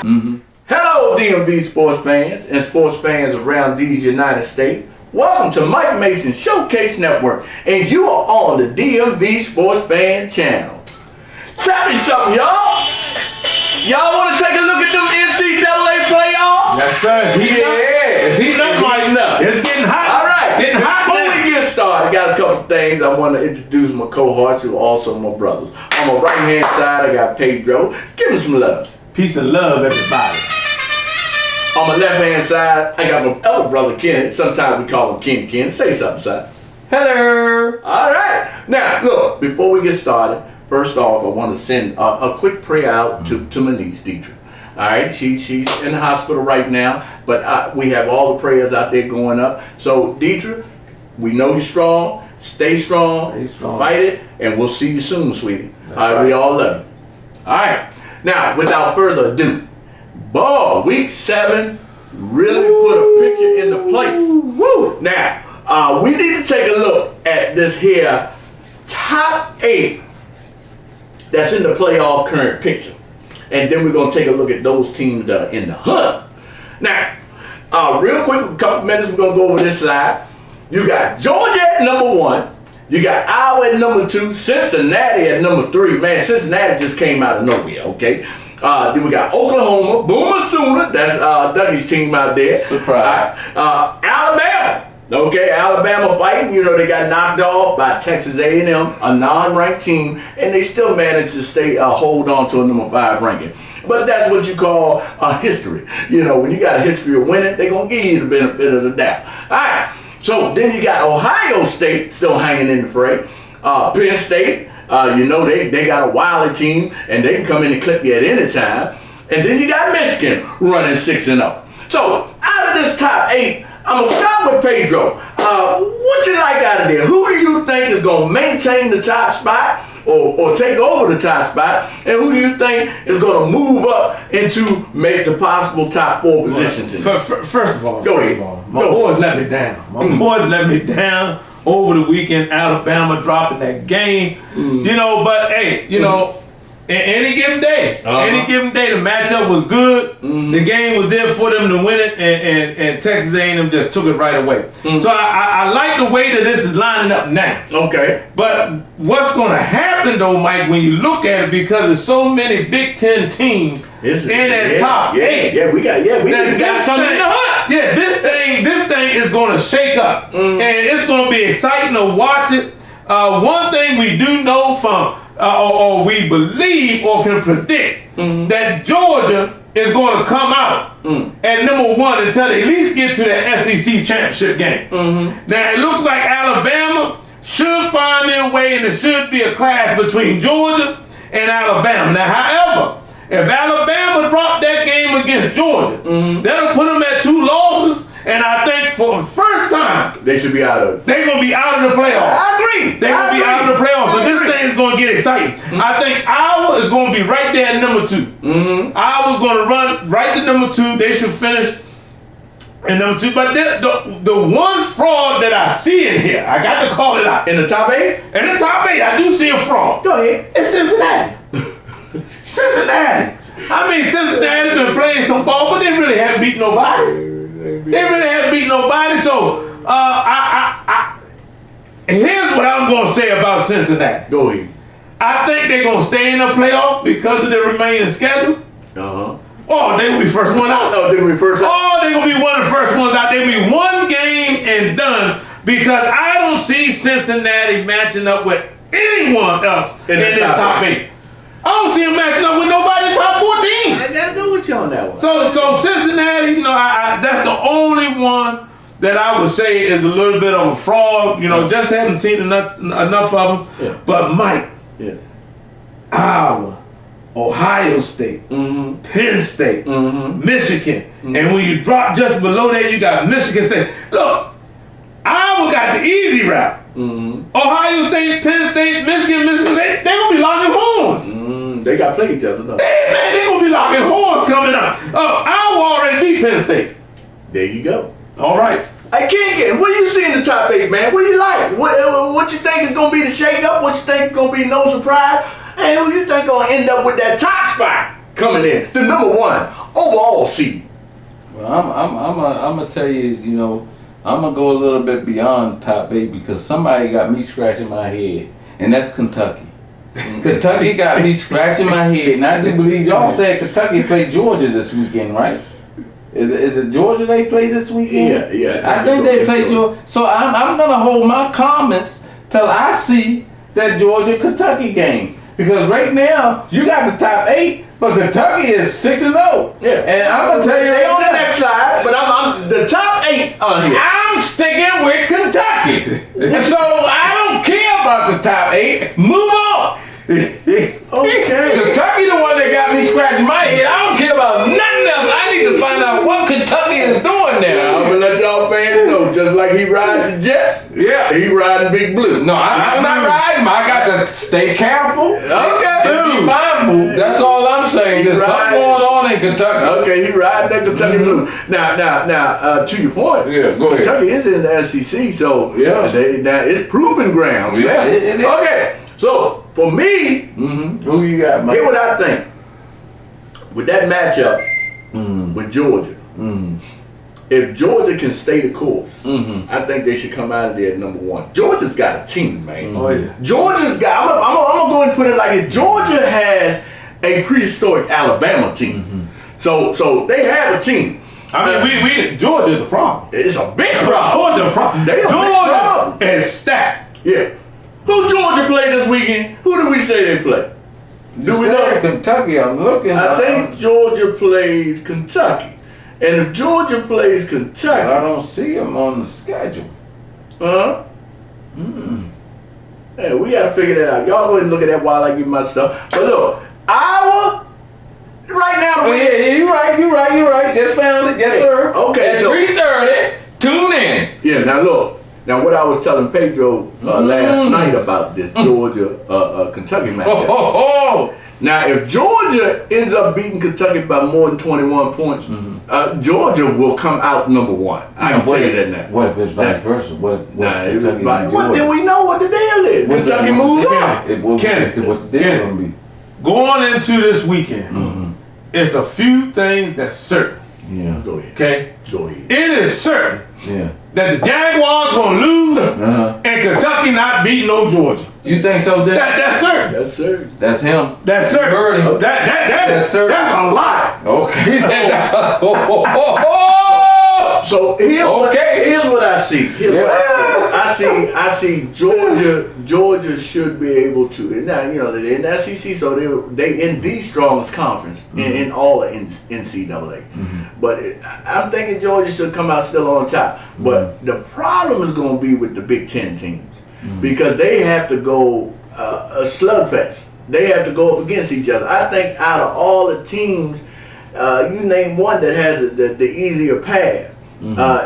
Hello, DMV sports fans and sports fans around these United States. Welcome to Mike Mason's Showcase Network, and you are on the DMV Sports Fan Channel. Tell me something, y'all. Y'all want to take a look at them NCAA playoffs? Yes, sir. It's heating up right now. It's getting hot. All right. Getting hot. Before we get started, I got a couple things I want to introduce my cohorts who are also my brothers. On my right-hand side, I got Pedro. Give him some love. Peace and love, everybody. On my left-hand side, I got my other brother, Ken. Sometimes we call him Ken. Say something, son. Hello. All right. Now, look, before we get started, first off, I want to send a quick prayer out to my niece, Dethra. All right, she's in the hospital right now, but we have all the prayers out there going up. So, Dethra, we know you're strong. Stay strong. Fight it, and we'll see you soon, sweetie. All right, we all love you. All right. Now, without further ado, week 7 really put a picture into place. Woo. Now, we need to take a look at this here top 8 that's in the playoff current picture. And then we're going to take a look at those teams that are in the hunt. Now, real quick, a couple minutes, we're going to go over this slide. You got Georgia at number 1. You got Iowa at number 2. Cincinnati at number 3. Man, Cincinnati just came out of nowhere, okay? Then we got Oklahoma, Boomer Sooner, that's Dougie's team out there. Surprise. Alabama. Okay, Alabama fighting. You know, they got knocked off by Texas A&M, a non-ranked team, and they still managed to hold on to a number 5 ranking. But that's what you call a history. You know, when you got a history of winning, they're going to give you the benefit of the doubt. All right, so then you got Ohio State still hanging in the fray. Penn State, you know, they got a wily team, and they can come in and clip you at any time. And then you got Michigan running 6-0. So out of this top 8, I'm going to start with Pedro. What you like out of there? Who do you think is going to maintain the top spot or take over the top spot? And who do you think is going to move up into make the possible top 4 positions? First of all, Go ahead. My boys let me down. My boys let me down over the weekend. Alabama dropping that game. You know, but hey, you know, any given day, the matchup was good. The game was there for them to win it, and Texas A&M just took it right away. So I like the way that this is lining up now. Okay. But what's going to happen though, Mike, when you look at it, because there's so many Big Ten teams in that top 8. We got something in the hunt. Yeah, this thing is going to shake up, and it's going to be exciting to watch it. One thing we do know from or we believe or can predict that Georgia is going to come out at number 1 until they at least get to that SEC championship game. Now, it looks like Alabama should find their way, and there should be a clash between Georgia and Alabama. Now, however, if Alabama drop that game against Georgia, that'll put them at 2 losses. And I think for the first time, they should be out of it. They're going to be out of the playoffs. I agree. They're going to be out of the playoffs. So this thing is going to get exciting. I think Iowa is going to be right there at number 2. Iowa's going to run right to number 2. They should finish in number 2. But the one fraud that I see in here, I got to call it out. In the top 8? In the top 8, I do see a fraud. Go ahead. It's Cincinnati. Cincinnati. I mean, Cincinnati been playing some ball, but they really haven't beat nobody. They really haven't beat nobody. So here's what I'm going to say about Cincinnati. Go ahead. I think they're going to stay in the playoff because of their remaining schedule. Oh, they're going to be first one out. Oh, they're going to be first out. Oh, they're going to be one of the first ones out. They'll be one game and done, because I don't see Cincinnati matching up with anyone else in this top 8. I don't see him matching up with nobody in the top 14. I gotta go with you on that one. So Cincinnati, you know, that's the only one that I would say is a little bit of a fraud. You know, just haven't seen enough of them. Yeah. But Mike, Iowa, Ohio State, Penn State, Michigan, and when you drop just below that, you got Michigan State. Look, Iowa got the easy route. Ohio State, Penn State, Michigan State, they're going to be locking horns. They got to play each other, though. They're going to be locking horns coming up. Iowa already beat Penn State. There you go. All right. Hey, King, what do you see in the top 8, man? What do you like? What you think is going to be the shake-up? What you think is going to be no surprise? And who you think going to end up with that top spot coming in? The number 1 overall seed? Well, I'm gonna tell you, you know, I'm gonna go a little bit beyond top 8 because somebody got me scratching my head, and that's Kentucky. Kentucky got me scratching my head, and I do believe y'all said Kentucky played Georgia this weekend, right? Is it Georgia they play this weekend? Yeah. I think they played Georgia. So I'm gonna hold my comments till I see that Georgia Kentucky game. Because right now you got the top 8, but Kentucky is 6-0. Yeah. And I'm gonna tell you They right on the now, next slide, but I'm the top 8 on here. I'm sticking with Kentucky. And so I don't care about the top 8. Move on. Okay. Kentucky the one that got me scratching my head. I don't care about nothing else. I need to find out what Kentucky is doing I'm now. gonna let y'all fans know, just like he riding the Jets, Yeah. he riding Big Blue. No, I'm not riding. I got to stay careful. Okay. And be mindful. That's all I'm saying. There's something going on in Kentucky. Okay, he riding that Kentucky Blue. Now, to your point, Yeah, go ahead. Kentucky is in the SEC, so Yeah. now it's proven ground. Yeah, it is. Okay, so for me, Who you got, Mike? here's what I think. With that matchup with Georgia, if Georgia can stay the course, I think they should come out of there at number 1. Georgia's got a team, man. Oh yeah. Georgia's got. I'm gonna go and put it like this. Georgia has a prehistoric Alabama team, so they have a team. I mean, we Georgia's a problem. It's a big problem. Georgia a problem. They a big Georgia problem. is stacked. Yeah. Who Georgia played this weekend? Who did we say they play? Do we know? Kentucky, I'm looking. I think Georgia plays Kentucky. And if Georgia plays I Kentucky, don't see them on the schedule. hey, we gotta figure that out. Y'all go ahead and look at that while I give my stuff. But look, Iowa, right now, Oh, yeah, you're right. Just found it. Yes, sir. Okay, At so- 3:30, tune in. yeah, now look. Now what I was telling Pedro last night about this Georgia Kentucky Oh, matchup. oh, Now, if Georgia ends up beating Kentucky by more than 21 points, Georgia will come out number 1. I can tell you that now. What if it's vice versa? What Nah, it was Kentucky right. and Well, then Georgia? we know what the deal is. What's Kentucky that? moves What's on. What's Kenneth, the deal Kenneth. gonna be? Going into this weekend, it's a few things that's certain. Yeah. Go ahead. Okay, Go ahead. it is certain Yeah. that the Jaguars gonna lose and Kentucky not beating no Georgia. You think so, Dick? That's certain. Yes, sir. That's him. That's certain. Heard him. That's certain. That's a lot. Okay. He said that's a, So here's Okay. what I see. I see Georgia should be able to. Now you know they're in the SEC, so they in the strongest conference in all of NCAA. But I'm thinking Georgia should come out still on top. But the problem is going to be with the Big Ten teams because they have to go a slugfest. They have to go up against each other. I think out of all the teams, you name one that has the easier path.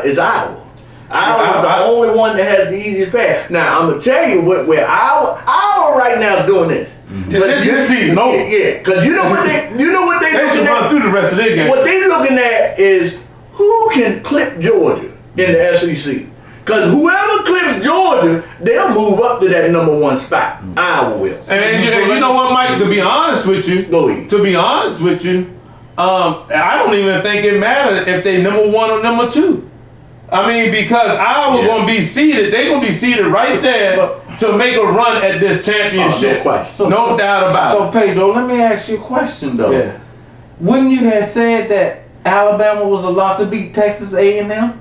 Is Iowa. Iowa's the only one that has the easiest path. Now I'm gonna tell you where Iowa right now is doing this. This season over. Yeah, because you know what they They should looking run at. through the rest of their game. What they looking at is who can clip Georgia in the SEC. Because whoever clips Georgia, they'll move up to that number 1 spot. Iowa will. And you know what, Mike? To be honest with you, Go ahead. to be honest with you, I don't even think it matters if they number 1 or number 2. I mean, because Iowa gonna be seated, they gonna be seated right there to make a run at this championship. No question. No doubt about So, Pedro, let me ask you a question, though. it. Yeah. Wouldn't you have said that Alabama was a lock to beat Texas A&M?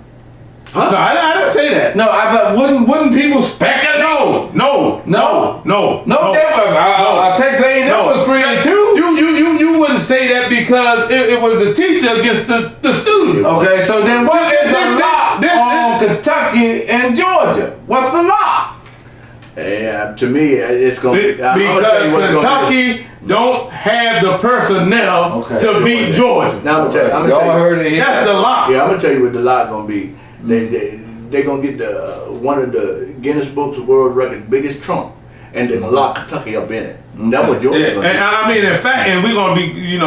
No, I didn't say that. No, but wouldn't people speculate? No. Texas A&M was 3-2. You wouldn't say that because it was the teacher against the student. Okay, so then what is the This- lock this- on Kentucky and Georgia? What's the lock? Yeah, to me, it's going to be. Because Kentucky don't have the personnel Okay. to beat Georgia. Now I'm gonna tell Y'all you. heard it here. That's the lock. Yeah, I'm gonna tell you what the lot gonna be. They're gonna get one of the Guinness Books of World Records biggest trunk, and they're gonna lock Kentucky up in it. That's what Georgia Yeah, gonna and do. I mean, in fact, and we're gonna be,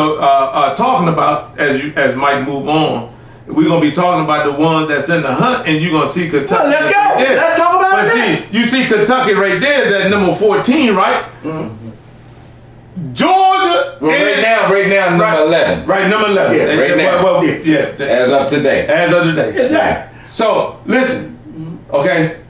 talking about as Mike move on. We're gonna be talking about the ones that's in the hunt, and you're gonna see Kentucky. Well, let's go. right there. Let's talk about But it see, then. you see Kentucky right there is at number 14, right? Georgia right now, number 11. Right, number 11. Yeah, right now. Well, yeah. As of today. As of today. Exactly. So, listen, okay?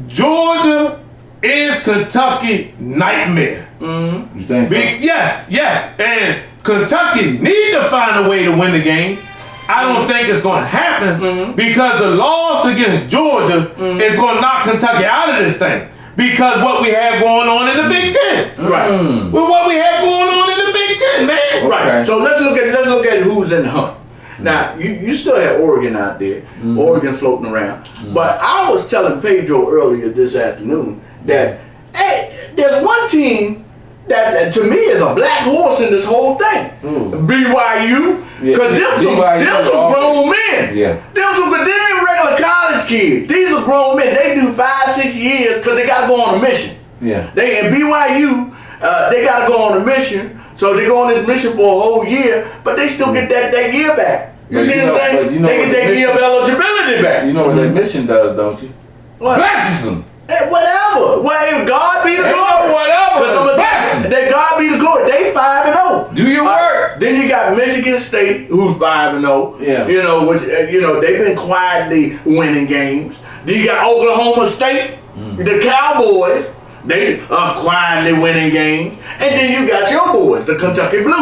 Georgia is Kentucky nightmare. You think so? Yes. And Kentucky need to find a way to win the game. I don't think it's going to happen because the loss against Georgia is going to knock Kentucky out of this thing. Because what we have going on in the Big Ten. Right. With what we have going on in the Big Ten, man. Okay. Right. So let's look at who's in the hunt. Now you still have Oregon out there, Oregon floating around. But I was telling Pedro earlier this afternoon that hey, there's one team that to me is a black horse in this whole thing. BYU, because them some grown men. Yeah. They ain't regular college kids. These are grown men. They do 5-6 years because they got to go on a mission. Yeah. They in BYU, they got to go on a mission. So they go on this mission for a whole year, but they still get that year back. You see what I'm saying? They get their year of eligibility back. You know what that mission does, don't you? What? Blesses them. Hey, whatever. Well, God be the glory. Whatever. That God be the glory. They 5-0. Do your work. Then you got Michigan State, who's 5-0. Yeah. You know, which they've been quietly winning games. Then you got Oklahoma State, the Cowboys. They are quietly winning games. And then you got your boys, the Kentucky Blue. We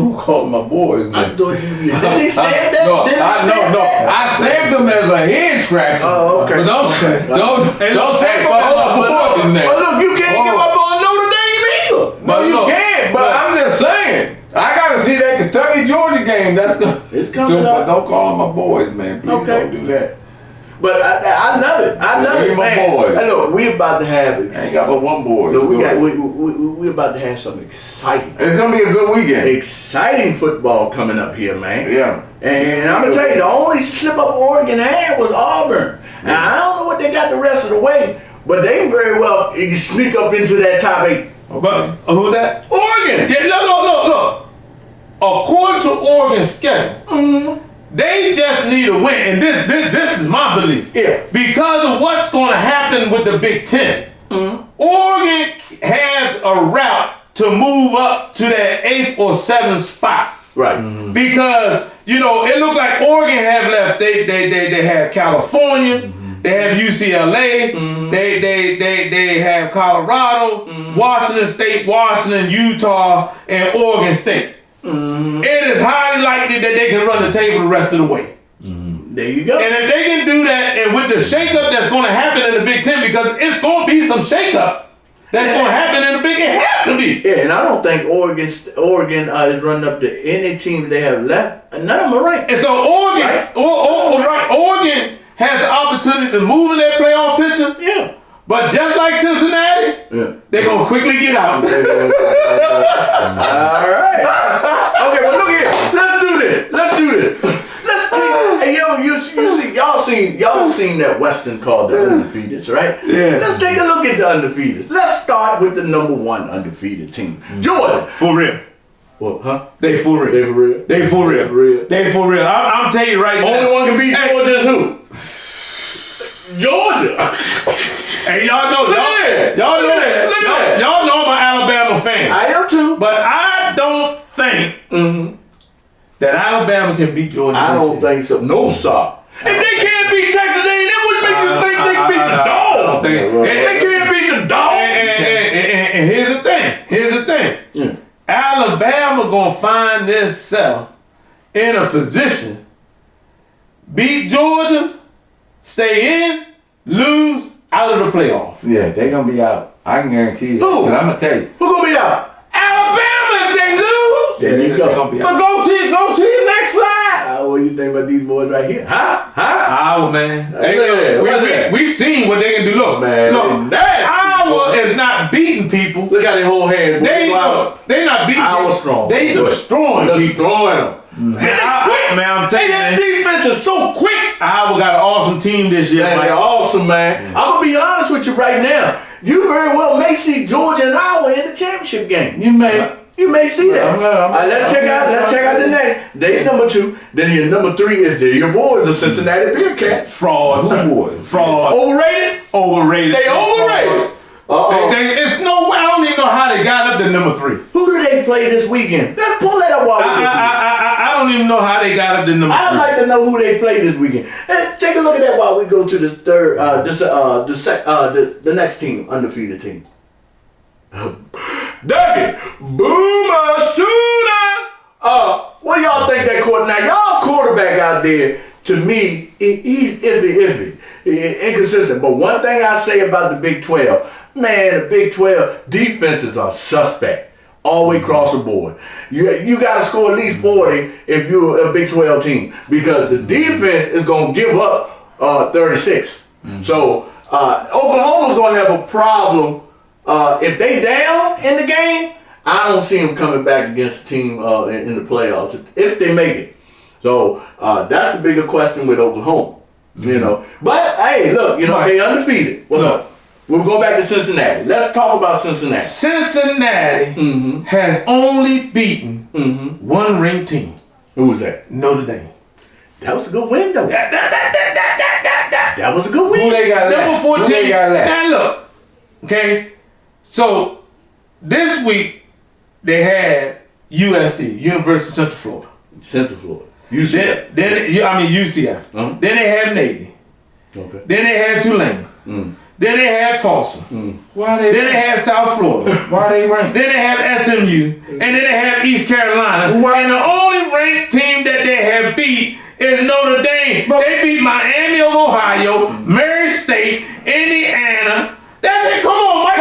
don't call them my boys, man. I thought did they stand that? No, I stamped them as a head scratcher. Oh, okay. But don't stamp them as my boys now. But look, you can't give up on Notre Dame either. No, you can't. But I'm just saying. I gotta see that Kentucky Georgia game. It's coming up. Don't call them my boys, man. Please don't do that. But I love it. I love it, man. Boy. Hey, look, we about to have it. I ain't got but one boy. Look, we about to have something exciting. It's gonna be a good weekend. Exciting football coming up here, man. Yeah. And I'm gonna tell you, the only slip up Oregon had was Auburn. Now I don't know what they got the rest of the way, but they can very well sneak up into that top 8. But who's that? Oregon. Yeah, look. According to Oregon's schedule, they just need a win, and this is my belief. Yeah. Because of what's going to happen with the Big Ten, Oregon has a route to move up to that 8th or 7th spot. Right. Because it looked like Oregon have left. They have California. They have UCLA. They have Colorado, Washington State, Washington, Utah, and Oregon State. It is highly likely that they can run the table the rest of the way. There you go. And if they can do that, and with the shakeup that's going to happen in the Big Ten, because it's going to be some shakeup that's going to happen in the Big Ten, it has to be. Yeah, and I don't think Oregon is running up to any team they have left. None of them are ranked. And so Oregon has the opportunity to move in their playoff picture. Yeah. But just like Cincinnati, they're going to quickly get out. All right. Okay, well look here. Let's do this. Let's take. Hey, y'all seen that Western called the Undefeateds, right? Yeah. Let's take a look at the Undefeateds. Let's start with the number 1 undefeated team, Georgia. For real. Well, huh? They for real. They for real. I'm telling you right now. Only one can beat Georgia is who? Georgia. Hey, y'all know I'm an Alabama fan. I am too. But I don't think that Alabama can beat Georgia. I don't think so. No, sir. If they can't beat Texas A&M, what makes you think they can beat the dog? They can't beat the dog. And here's the thing. Alabama gonna find themselves in a position, beat Georgia, stay in, lose, out of the playoff. Yeah, they gonna be out. I can guarantee you. Who? And I'm gonna tell you. Who gonna be out? Alabama if they lose. There you go. But go to your next slide. What do you think about these boys right here? Huh? Iowa, man. We've seen what they can do. Look, Iowa is not beating people. Look how they hold hands. They not beating Iowa people. strong. They destroying people. them. I'm telling you, that defense is so quick. Iowa got an awesome team this year. Man, they're awesome, man. I'm gonna be honest with you right now. You very well may see Georgia and Iowa in the championship game. You may see that. Let's check out the next. They number 2. Then your number 3 is your boys, the Cincinnati Bearcats. Frauds. Boys. Frauds. Overrated. Overrated. They overrated. It's no way. I don't even know how they got up to number 3. Who do they play this weekend? Let's pull that up while we're I don't even know how they got up to number 3. I'd like to know who they play this weekend. Take a look at that while we go to this third, the next team, undefeated team. Dougie Boomer Sooners. What do y'all think that quarterback? Now y'all quarterback out there, to me, he's iffy, inconsistent. But one thing I say about the Big 12, man, the Big 12 defenses are suspect all the way across the board. You got to score at least 40 if you're a Big 12 team, because the defense is going to give up 36. So Oklahoma's going to have a problem if they down in the game. I don't see them coming back against the team in the playoffs if they make it. So that's the bigger question with Oklahoma, you know. But hey, look, you know, they undefeated. What's up? We'll go back to Cincinnati. Let's talk about Cincinnati. Cincinnati has only beaten one ranked team. Who was that? Notre Dame. That was a good win, though. That was a good win. Who they got left? Number 14. Who they got left? Now look, okay. So this week they had USC, University of Central Florida. Central Florida. UCF. UCF. Then they had Navy. Okay. Then they had Tulane. Then they had Tulsa. Why Then they had South Florida. Why they ranked? Then they have SMU. And then they have East Carolina. Why? And the only ranked team that they have beat is Notre Dame. They beat Miami of Ohio, Murray State, Indiana. That's it. Come on, Mike.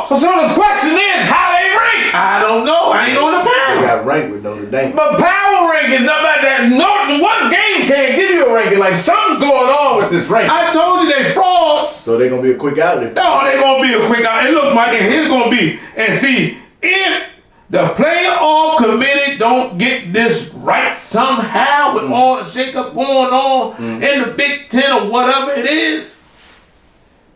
So the question is, how they rank? I don't know. I ain't on the They panel. got ranked with Notre Dame. But power rankings, about that. No, one game can't give you a ranking. Like something's going on with this ranking. I told you they frauds. So they're going to be a quick out. No, they gonna be a quick out. And look, Mike, and here's gonna be, and see, if the playoff committee don't get this right somehow with all the shakeup going on in the Big Ten or whatever it is,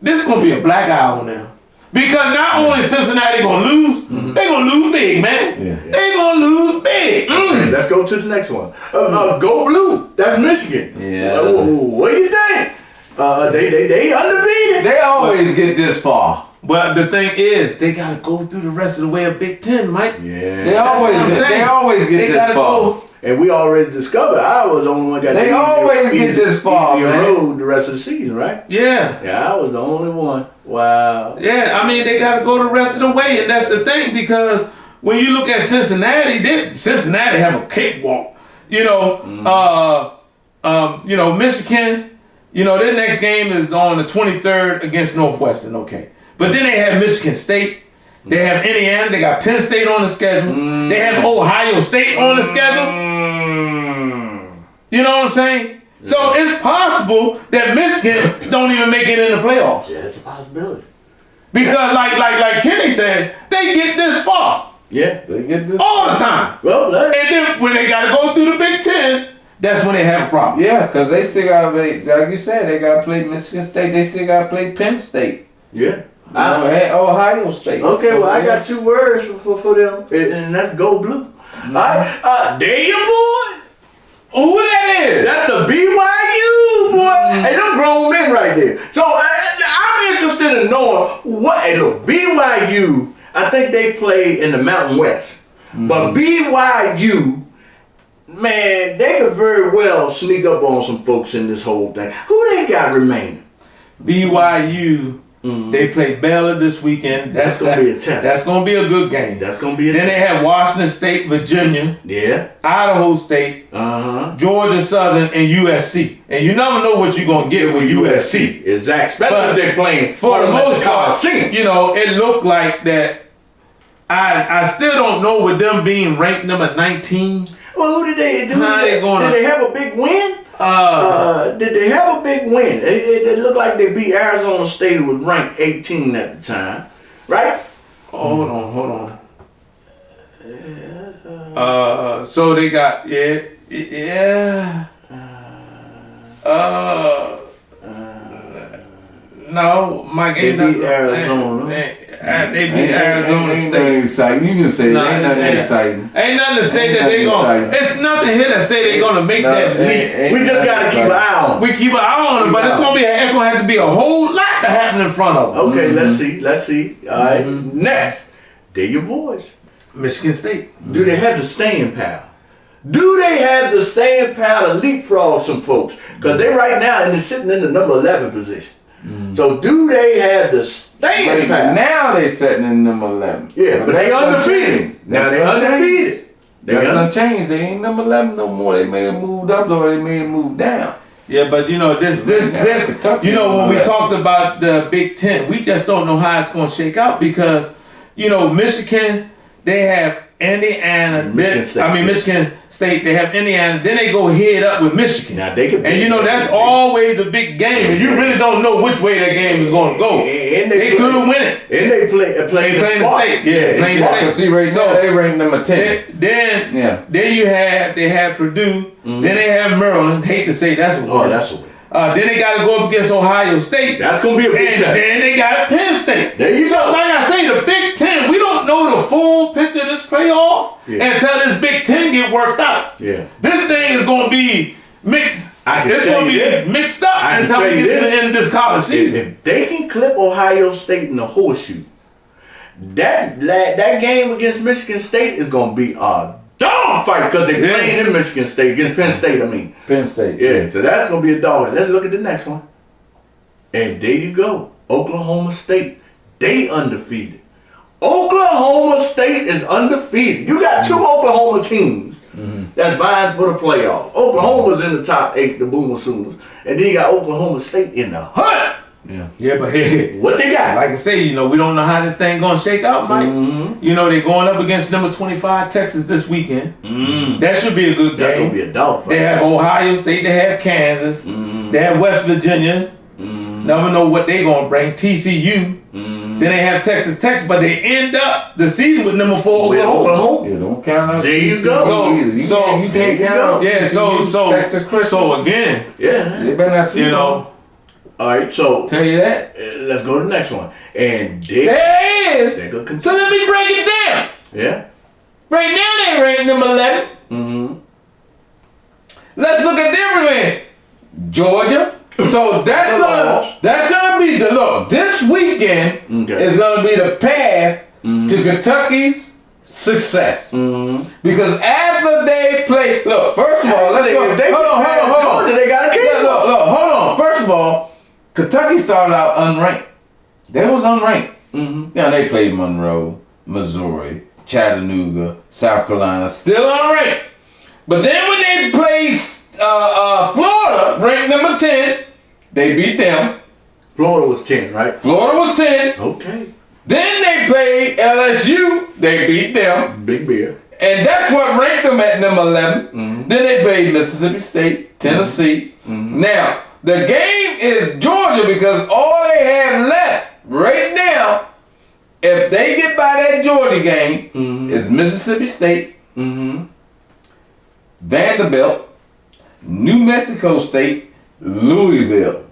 this is gonna be a black eye on them. Because not only Cincinnati gonna lose, they gonna lose big, man. Yeah. They gonna lose big. Okay, let's go to the next one. Go Blue. That's Michigan. Yeah. What do you think? They undefeated. They always get this far. But the thing is, they gotta go through the rest of the way of Big Ten, Mike. Yeah. They always get this far. And we already discovered I was the only one got. They always get this far, man. Road the rest of the season, right? Yeah. Yeah, I was the only one. Wow. Yeah, I mean, they got to go the rest of the way, and that's the thing, because when you look at Cincinnati, Cincinnati have a cakewalk. You know, Michigan, their next game is on the 23rd against Northwestern, okay. But then they have Michigan State, they have Indiana, they got Penn State on the schedule, they have Ohio State on the schedule. You know what I'm saying? So it's possible that Michigan don't even make it in the playoffs. Yeah, it's a possibility. Because like Kenny said, they get this far. Yeah. They get this all the time. Well, and then when they got to go through the Big Ten, that's when they have a problem. Yeah, because they still got to play, like you said, they got to play Michigan State. They still got to play Penn State. Yeah. And Ohio State. Okay, so, well, I got 2 words for them, and that's Go Blue. All right, there you boy. Who that is? That's the BYU, boy. Hey, them grown men right there. So I'm interested in knowing what. Hey, look, BYU, I think they play in the Mountain West. But BYU, man, they could very well sneak up on some folks in this whole thing. Who they got remaining? BYU. They play Baylor this weekend. That's gonna be a test. That's gonna be a good game. That's gonna be a Then test. they have Washington State, Virginia, Idaho State, Georgia Southern, and USC. And you never know what you're gonna get with USC. Exactly. Especially if they're playing for the most part. It looked like that. I still don't know with them being ranked number 19. Well, who did they do? How they gonna? Did they have a big win? Did they have a big win? It looked like they beat Arizona State, who was ranked 18 at the time, right? Hold on. So they got no, Mike. They beat Arizona. They beat Arizona Ain't State. nothing exciting. You can say Nah, ain't nothing ain't- exciting. Ain't nothing to say Ain't that they nothing gonna. exciting. It's nothing here to say they gonna make that leap. We just gotta keep an eye on. We keep an eye on it, but it's gonna have to be a whole lot to happen in front of them. Okay, let's see. All right, next, they're your boys. Michigan State. Do they have the staying power? Do they have the staying power to leapfrog some folks? Because they right now and they're sitting in the number 11 position. So do they have the staying Right power? now they sitting in number 11. Yeah, but they that's undefeated. unchanged. Now they That's unchanged. undefeated. That's unchanged. They ain't number 11 no more. They may have moved up or they may have moved down. Yeah, but you know this. You know when we talked about the Big Ten, we just don't know how it's gonna shake out because you know Michigan, they have Indiana. Michigan State, they have Indiana. Then they go head up with Michigan. Now they could, and you know that's always a big game, and you really don't know which way that game is going to go. And they could win it. And they playing the state. Yeah, playing the state. See right now they rank number 10. Then they have Purdue. Then they have Maryland. Hate to say that's a win. Oh, that's a win. Then they got to go up against Ohio State. That's gonna be a big test. And then they got Penn State. There you go. Like I say, the Big Ten, we don't know the full picture of this playoff until this Big Ten get worked out. Yeah. This thing is going to be mixed. It's going to be mixed up until we get to the end of this college season. If they can clip Ohio State in the horseshoe, that game against Michigan State is going to be a dog fight because they're playing in Michigan State against Penn State. Penn State. Yeah, so that's going to be a dog fight. Let's look at the next one. And there you go. Oklahoma State. They undefeated. Oklahoma State is undefeated. You got two Oklahoma teams that's vying for the playoff. Oklahoma's in the top 8, the Boomer Sooners. And then you got Oklahoma State in the hunt. Yeah, but hey, what they got? Like I say, you know, we don't know how this thing gonna shake out, Mike. You know, they're going up against number 25 Texas this weekend. That should be a good game. That's gonna be a dog fight. They have Ohio State, they have Kansas, they have West Virginia. Never know what they gonna bring. TCU. Then they have Texas Tech, but they end up the season with number 4 Oklahoma. Yeah, don't count out. There you go. You can't count out. Yeah, so again, they better not see you know. All right, so tell you that. Let's go to the next one. And there is. Go so let me break it down. Yeah. Right now they rank number 11. Let's look at them again. Georgia. So that's gonna be the look. This weekend is gonna be the path to Kentucky's success. Because after they play, look, first of all, let's go. Hold on. They got a kick. Look, hold on. First of all, Kentucky started out unranked. They was unranked. Now they played Monroe, Missouri, Chattanooga, South Carolina, still unranked. But then when they played Florida, ranked number 10, they beat them. Florida was 10, right? Florida was 10. Okay. Then they played LSU, they beat them. Big beer. And that's what ranked them at number 11. Then they played Mississippi State, Tennessee. Now, the game is Georgia because all they have left right now, if they get by that Georgia game, is Mississippi State, Vanderbilt, New Mexico State, Louisville.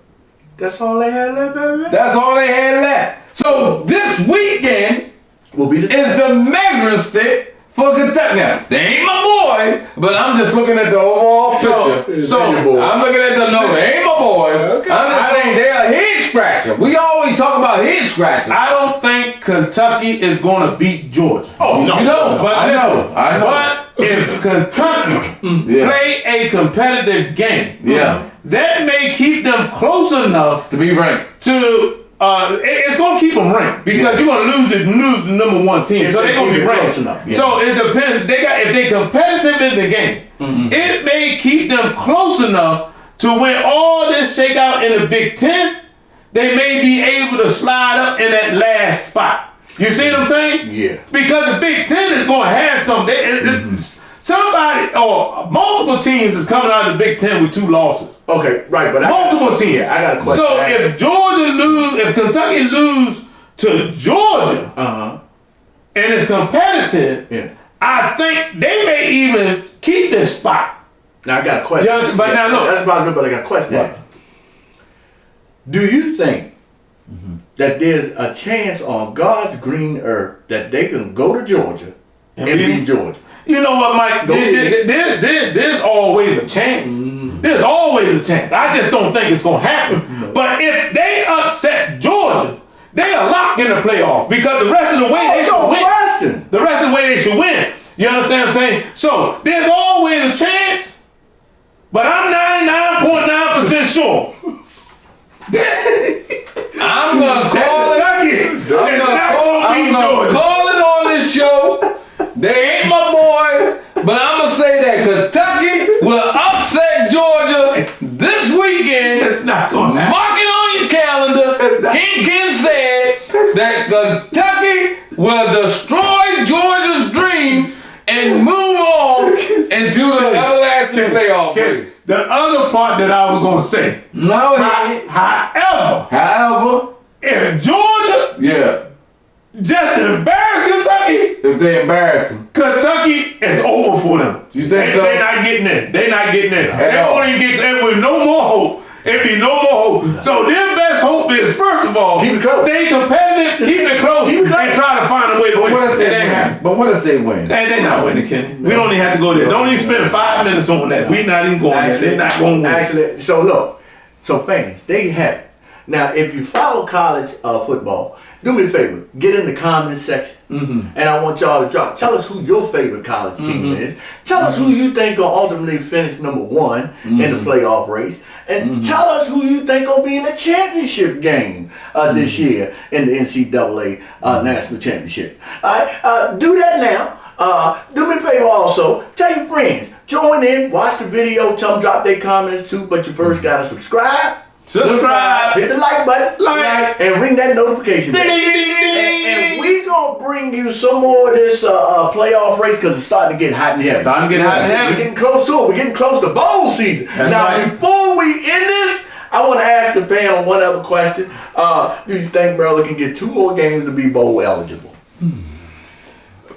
That's all they had left, baby? That's all they had left. So this weekend will be is the measuring stick for Kentucky. Now, they ain't my boys, but I'm just looking at the overall picture. So I'm looking at the number. They ain't my boys. Okay. I'm just saying they're a head scratcher. We always talk about head scratchers. I don't think Kentucky is going to beat Georgia. Oh, no. You know, But I know. But if Kentucky play a competitive game, that may keep them close enough to be ranked. It's going to keep them ranked because you're going to lose the number 1 team, so they're going to be ranked. So it depends. If they're competitive in the game, it may keep them close enough to when all this shake out in the Big Ten, they may be able to slide up in that last spot. You see what I'm saying? Yeah. Because the Big Ten is going to have something. Somebody or multiple teams is coming out of the Big Ten with 2 losses. Okay, right, but multiple teams. Yeah, I got a question. So if Kentucky lose to Georgia, and it's competitive, I think they may even keep this spot. Now I got a question. Now look, that's about it. But I got a question. Do you think that there's a chance on God's green earth that they can go to Georgia and beat Georgia. You know what, Mike? There's always a chance. There's always a chance. I just don't think it's going to happen. No. But if they upset Georgia, they are locked in the playoff because the rest of the way they should win. The rest of the way they should win. You understand what I'm saying? So there's always a chance, but I'm 99.9% sure. I'm gonna call it. I'm gonna call it on this show. They ain't my boys, but I'm gonna say that Kentucky will upset Georgia this weekend. It's not gonna happen. Mark it on your calendar. Ken said that Kentucky will destroy Georgia's dream and move on into the everlasting playoff race. The other part that I was gonna say. No, however, if Georgia, just embarrass Kentucky. If they embarrass them, Kentucky is over for them. You think so? They're not getting in. They won't even get in with no more hope. It'd be no more hope. So their best hope is, first of all, stay competitive, keep it close, and try to find a way to win. But what if they win? They're not winning, Kenny. We don't even have to go there. Don't even spend 5 minutes on that. We're not even going there. They're not going to win. Actually, so look, fans, there you have it. Now, if you follow college football, do me a favor, get in the comments section, and I want y'all to tell us who your favorite college team is. Tell us who you think will ultimately finish number 1 in the playoff race, and tell us who you think will be in the championship game this year in the NCAA National Championship. All right, do that now. Do me a favor also, tell your friends, join in, watch the video, tell them drop their comments too, but you first gotta subscribe, hit the like button, and ring that notification bell. And we gonna bring you some more of this playoff race because it's starting to get hot and heavy. We're getting close to it. We're getting close to bowl season. Before we end this, I want to ask the fan one other question. Do you think Maryland can get 2 more games to be bowl eligible?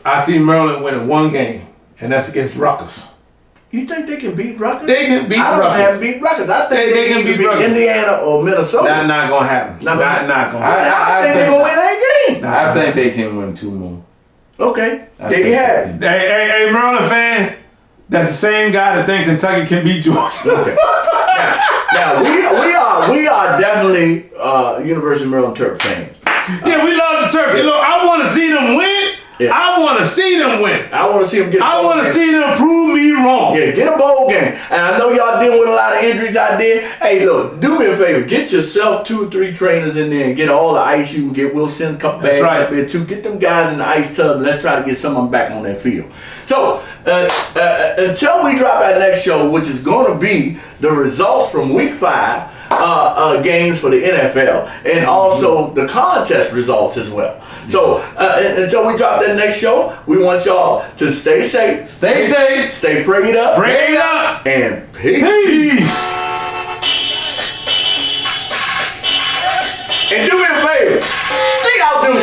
I see Maryland winning 1 game, and that's against Rutgers. You think they can beat Rutgers? They can beat Rutgers. I don't have beat Rutgers. I think they can beat Indiana or Minnesota. That's not going to happen. Not going to happen. I think they're going to win that game. I think they can win 2 more. Okay. There you have it. Hey, Maryland fans, that's the same guy that thinks Kentucky can beat Georgia. Okay. Now we are definitely University of Maryland Terp fans. Yeah, we love the Terps. Look, I want to see them win. Yeah. I want to see them win. I want to see them get. I want to see them prove me wrong. Yeah, get a bowl game. And I know y'all dealing with a lot of injuries out there. Hey, look, do me a favor. Get yourself 2 or 3 trainers in there and get all the ice you can get. We'll send a couple bags up there too. Get them guys in the ice tub and let's try to get some of them back on that field. So until we drop our next show, which is going to be the results from Week 5. Games for the NFL and also the contest results as well. So until we drop that next show, we want y'all to stay safe, stay prayed up, and peace. And do me a favor, stay out them